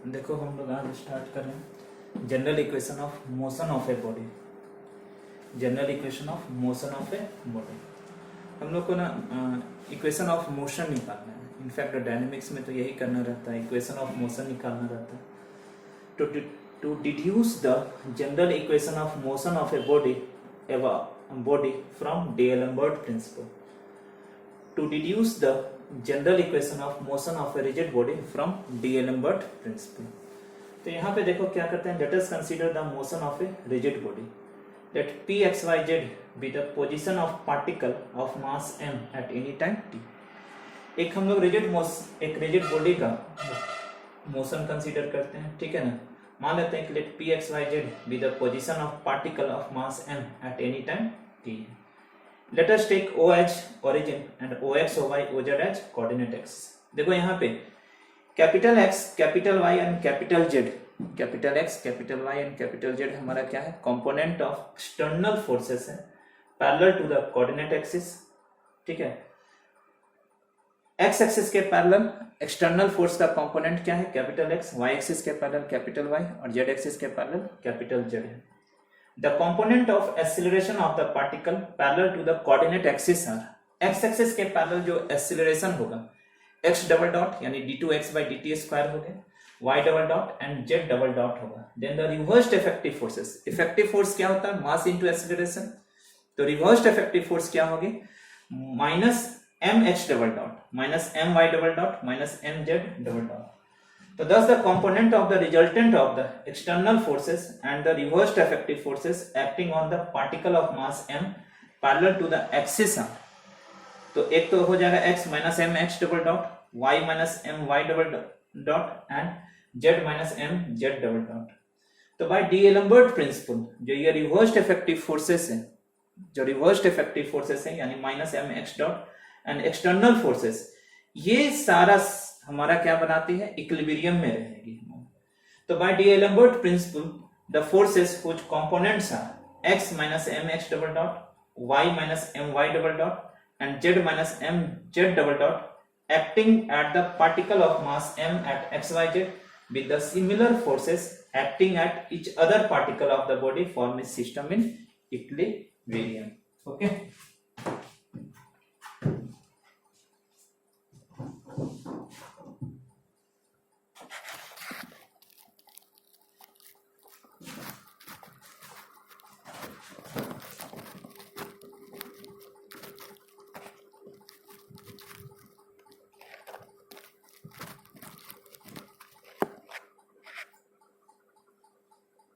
देखो हम लोग आज स्टार्ट कर रहे हैं general equation of motion of a body. General equation of motion of a body हम लोग को ना इक्वेशन ऑफ मोशन निकालना है। इनफैक्ट डायनेमिक्स में तो यही करना रहता है, इक्वेशन ऑफ मोशन निकालना रहता है। To deduce the general equation of motion of a body from D'Alembert principle. To deduce the general equation of motion of a rigid body from D'Alembert principle। तो यहाँ पे देखो क्या करते हैं, let us consider the motion of a rigid body। Let p x y z be the position of particle of mass m at any time t। एक हम लोग एक रिजिड बॉडी का मोशन कंसीडर करते हैं, ठीक है ना। मान लेते हैं कि let p x y z be the position of particle of mass m at any time t। Let us take O as origin and OX, OY, OZ as coordinate axis। देखो यहाँ पे capital X, capital Y and capital Z, capital X, capital Y and capital Z हमारा क्या है, component of external forces है parallel to the coordinate axis, ठीक है। X axis के पैरेलल एक्सटर्नल फोर्स का कंपोनेंट क्या है, कैपिटल X, Y एक्सिस के पैरेलल कैपिटल Y और Z एक्सिस के पैरेलल कैपिटल Z है। The component of acceleration of the particle parallel to the coordinate axis are x axis के parallel जो acceleration होगा x डबल डॉट यानी d2x by dt square हो गया, y double dot and z double dot होगा। Then the reversed effective forces, effective force क्या होता है, mass into acceleration। तो reversed effective force क्या होगी, minus mh double dot minus my double dot minus mz double dot. So thus the component of the resultant of the external forces and the reversed effective forces acting on the particle of mass m parallel to the axis are, तो एक तो हो जाएगा x minus m x double dot, y minus m y double dot and z minus m z double dot. तो by D'Alembert principal जो ये reversed effective forces है, जो रिवर्स्ड इफेक्टिव फोर्सेस है यानी minus m x dot and external forces, ये सारा हमारा क्या बनाती है, इक्विलिब्रियम में रहेगी। तो by D'Alembert principle the forces which components are x minus mx double dot, y minus my double dot and z minus mz double dot acting at the particle of mass m at xyz with the similar forces acting at each other particle of the body form a system in equilibrium। okay।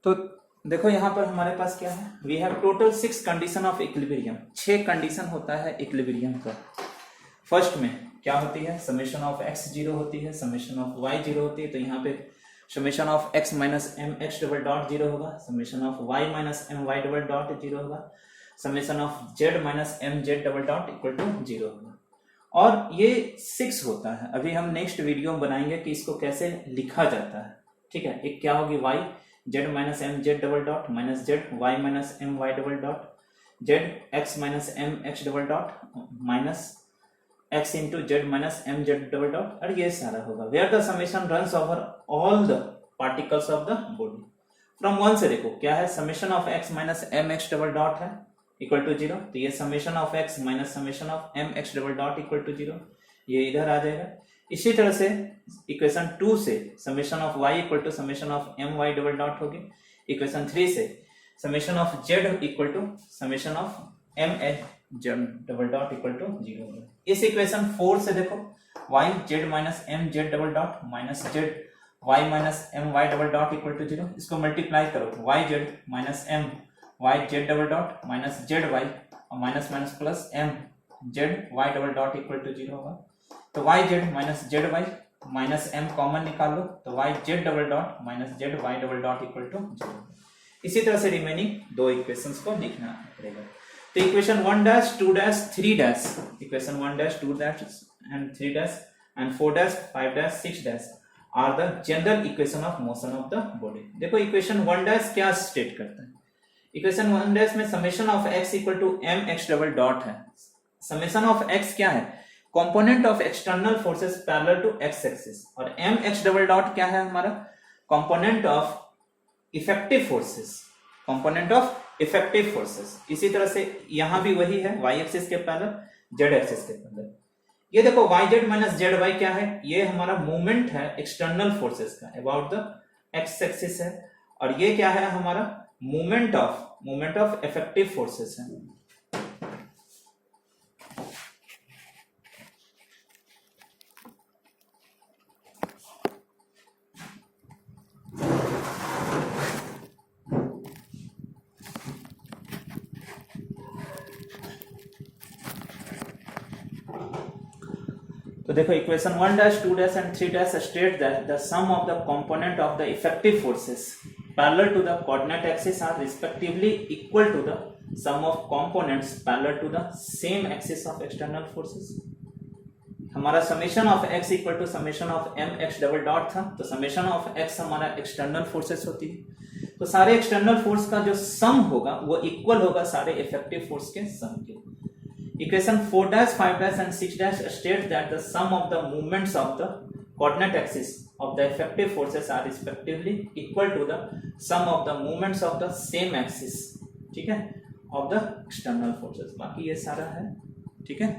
तो देखो यहाँ पर हमारे पास क्या है, we have total 6 condition of equilibrium. 6 condition होता है इक्विलिब्रियम का। फर्स्ट में क्या होती है, समेशन ऑफ x 0 होती है, समेशन ऑफ y 0 होती है। तो यहाँ पे summation of x minus M X double dot 0 होगा, summation of y minus M Y double dot 0 होगा, summation of z minus M Z double dot equal to 0 होगा। और ये 6 होता है। अभी हम नेक्स्ट वीडियो में बनाएंगे कि इसको कैसे लिखा जाता है, ठीक है। एक क्या होगी y z minus M Z double dot minus Z y minus M Y double dot, z x minus M X double dot minus x into Z minus M Z double dot, और ये सारा होगा where the summation runs over all the particles of the body from 1 से। देखो क्या है, summation of x minus M X double dot है equal to 0, तो ये summation of x minus summation of M X double dot equal to 0, ये इधर आ जाएगा। इसी तरह से इक्वेशन 2 से summation of y equal to summation of M Y double dot होगी। इक्वेशन 3 से summation of z equal to summation of M H Z double dot equal to 0 होगा। इस इक्वेशन 4 से देखो y z minus M Z double dot minus Z y minus M Y double dot equal to 0, इसको multiply करो तो y z minus M Y Z double dot minus Z Y और minus minus plus M Z Y double dot equal to 0 होगा। तो y z minus Z Y minus m common निकाल लो तो y z double dot minus Z Y double dot equal to 0। इसी तरह से remaining 2 equations को लिखना पड़ेगा। तो equation 1 dash 2 dash 3 dash, equation 1 dash 2 dash and 3 dash and 4 dash 5 dash 6 dash are the general equation of motion of the body. देखो equation 1 dash क्या state करता है, इक्वेशन 1 डैश में summation of x equal to M X double dot है। Summation of x क्या है, component of external forces parallel to x axis, और M X double dot क्या है हमारा, component of effective forces, component of effective forces. इसी तरह से यहां भी वही है, वाई एक्सिस के पैरेलल, जेड एक्सिस के पैरेलल। ये देखो Y Z minus Z Y क्या है, ये हमारा मूवमेंट है एक्सटर्नल फोर्सेस का अबाउट द एक्स एक्सिस है, और ये क्या है हमारा मूवमेंट ऑफ इफेक्टिव फोर्सेस है। तो देखो equation 1 dash 2 dash and 3 dash state that the sum of the component of the effective forces parallel to the coordinate axis are respectively equal to the sum of components parallel to the same axis of external forces. हमारा summation of x equal to summation of M X double dot था, तो summation of x हमारा external forces होती है, तो सारे external force का जो सम होगा वो इक्वल होगा सारे इफेक्टिव फोर्स के सम के। Equation 4 dash 5 dash and 6 dash states that the sum of the movements of the coordinate axis of the effective forces are respectively equal to the sum of the movements of the same axis, ठीक है, of the external forces। बाकी ये सारा है, ठीक है।